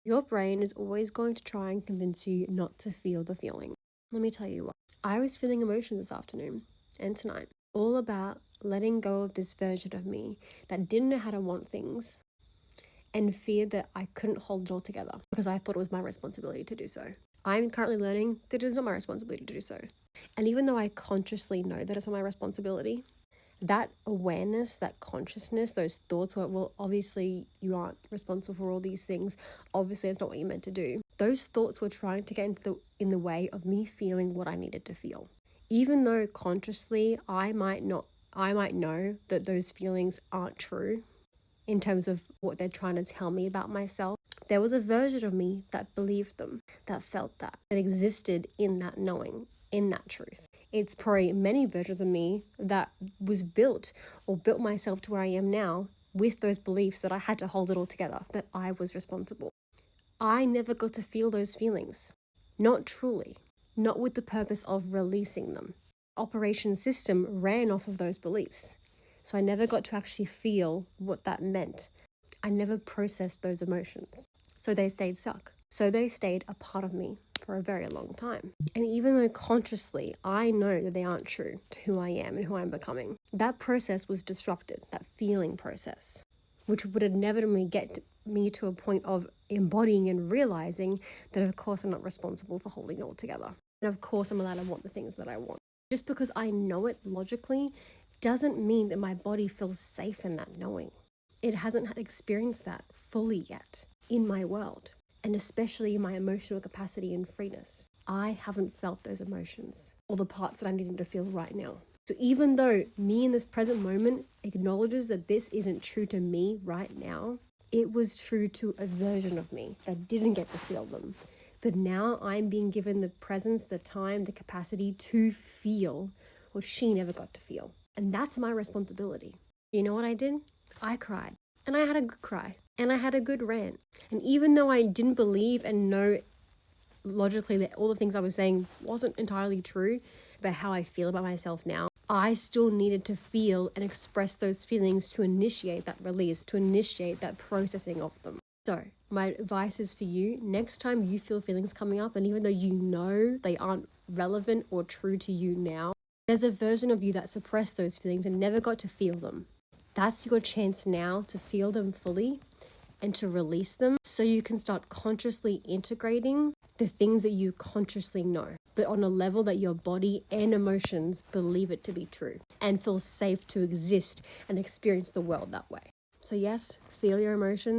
Your brain is always going to try and convince you not to feel the feeling. Let me tell you what. I was feeling emotion this afternoon and tonight, all about letting go of this version of me that didn't know how to want things and feared that I couldn't hold it all together because I thought it was my responsibility to do so. I'm currently learning that it is not my responsibility to do so. And even though I consciously know that it's not my responsibility, that awareness, that consciousness, those thoughts were, well, obviously you aren't responsible for all these things. Obviously, it's not what you're meant to do. Those thoughts were trying to get in the way of me feeling what I needed to feel. Even though consciously I might know that those feelings aren't true in terms of what they're trying to tell me about myself, there was a version of me that believed them, that felt that existed in that knowing, in that truth. It's probably many versions of me that was built myself to where I am now with those beliefs that I had to hold it all together, that I was responsible. I never got to feel those feelings, not truly, not with the purpose of releasing them. Operation system ran off of those beliefs. So I never got to actually feel what that meant. I never processed those emotions. So they stayed stuck. So they stayed a part of me for a very long time. And even though consciously I know that they aren't true to who I am and who I'm becoming, that process was disrupted, that feeling process, which would inevitably get me to a point of embodying and realizing that of course I'm not responsible for holding it all together. And of course I'm allowed to want the things that I want. Just because I know it logically doesn't mean that my body feels safe in that knowing. It hasn't experienced that fully yet in my world, and especially my emotional capacity and freeness. I haven't felt those emotions or the parts that I'm needing to feel right now. So even though me in this present moment acknowledges that this isn't true to me right now, it was true to a version of me that didn't get to feel them. But now I'm being given the presence, the time, the capacity to feel what she never got to feel. And that's my responsibility. You know what I did? I cried. And I had a good cry. And I had a good rant. And even though I didn't believe and know logically that all the things I was saying wasn't entirely true about how I feel about myself now, I still needed to feel and express those feelings to initiate that release, to initiate that processing of them. So my advice is for you, next time you feel feelings coming up, and even though you know they aren't relevant or true to you now, there's a version of you that suppressed those feelings and never got to feel them. That's your chance now to feel them fully and to release them so you can start consciously integrating the things that you consciously know, but on a level that your body and emotions believe it to be true and feel safe to exist and experience the world that way. So yes, feel your emotions.